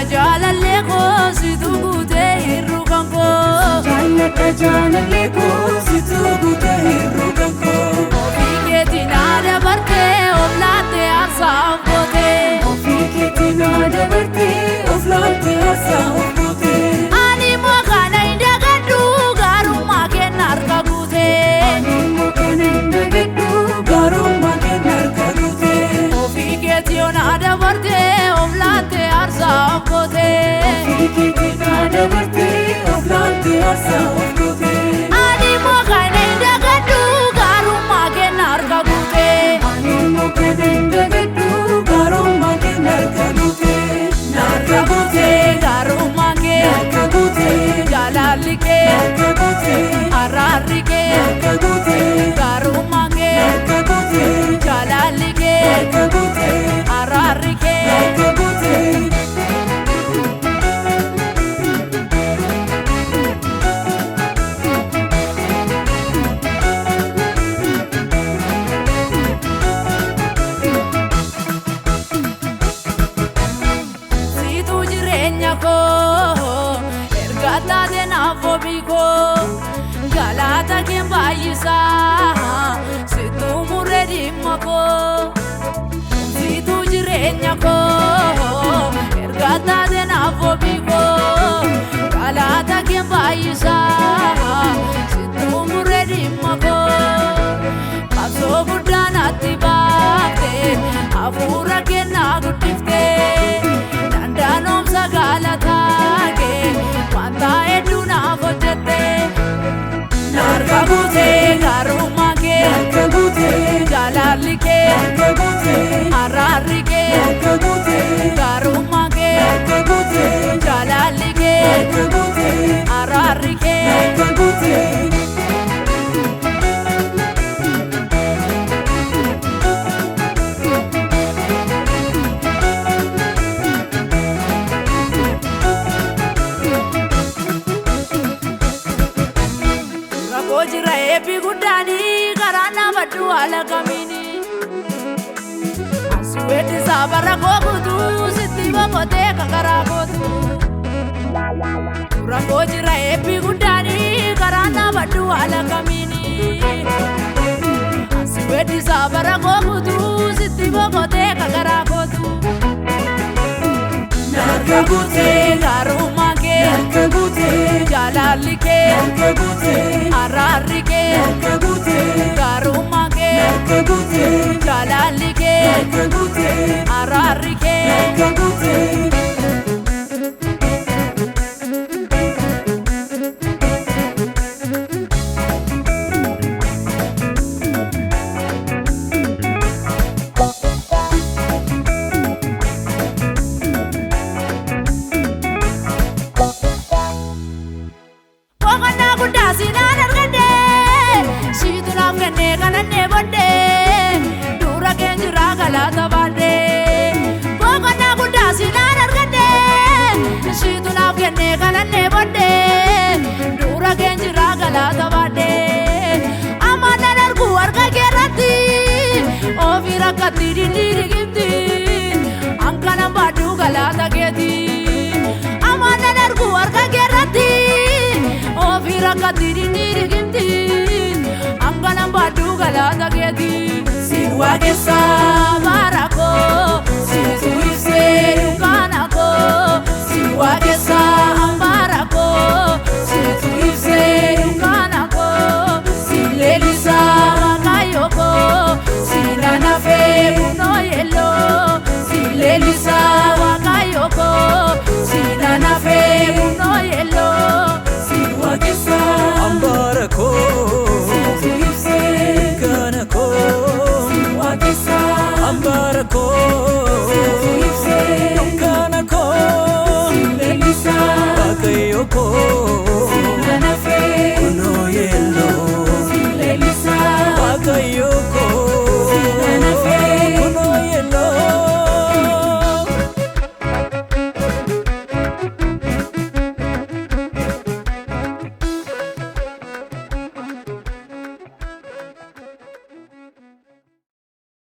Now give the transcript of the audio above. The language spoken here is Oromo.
jaalalleeko situ guutee hir'uu kan koo. Jaaladha jaalalleeko situ guutee hir'uu kan koo. Ofii keetiin aadaa bartee of laattee aarsaa of gootee. Ofii keetiin aadaa bartee of laattee aarsaa of gootee. Ani immoo kana hin dagadhu gaarummaa kenna harka guutee. Ani immoo kana hin dagadhu gaarummaa kenna harka guutee. Ofii keetiin aadaa bartee of laattee aarsaa of gootee. Ofii keetiin aadaa bartee of laattee aarsaa of gootee. Ani immoo kana hin dagadhu gaarummaa kenna harka guutee. Ani immoo kana hin dagadhu gaarummaa kenna harka guutee. Harka guutee gaarummaa kee Harka guutee jaalalli kee harka guutee araarri kee harka guutee gaarummaa kee harka guutee jaalalli kee harka guutee araarri kee. harka guutee. Situ jireenya koo erga taate naaf obii koo galata kee baay'isaa situ muree dhimma koo. Situ jireenya koo erga taate naaf obii koo galata kee baay'isaa situ muree dhimma koo. Qabsoo guddaa natti baaftee hafuura kennaa guddiftee danda'anoomsa gaalataa kee wanta hedduu naaf hojjettee. Harka guutee gaarummaa kee Harka guutee jaalalli kee harka guutee araarri kee harka guutee gaarummaa kee harka guutee jaalalli kee harka guutee araarri kee. harka guutee. Rakkoo jira eebbi guddaanii karaa nama baddu haala kamiini. Asi weeddisaa bara koo guutuu sitti boqotee kan karaa kootu. Rakkoo jira eebbi guddaanii karaa nama baddu haala kamiini. Asi weeddisaa bara koo guutuu sitti boqotee kan karaa kootu. Harka guutee gaarummaa kee harka guutee jaalalli kee harka guutee araarri kee harka guutee gaarummaa kee harka guutee jaalalli kee harka guutee araarri kee. harka guutee. Boqonnaa guddaa siinaan argadhee siitu naaf kennee kanannee booddee dura keen jiraa galata baadhee. Boqonnaa guddaa siinaan argadhee siitu naaf kennee kanannee booddee dura keen jiraa galata baadhee. Ammaan nan argu harka keerratti ofii rakkatti dindii gimti hanqanan baaduu galata keeti. Ammaan nan argu harka keerratti ofii rakkatti dindii gimti hanqanan baaduu galata keeti. Siin waaqessaa bara koo siitu ibsee dukkana koo. Siin waaqessaa bara koo siitu ibsee dukkana koo. Siin leellisaa waaqayyo koo siin anafee kunoo yelloo. Siin leellisaa waaqayyo koo siin anafee kunoo yelloo. Siin waaqessaa Ambara koo siitu ibsee kana koo siin waaqessaa ambara koo siitu ibsee kana koo siin leellisaa waaqayyo koo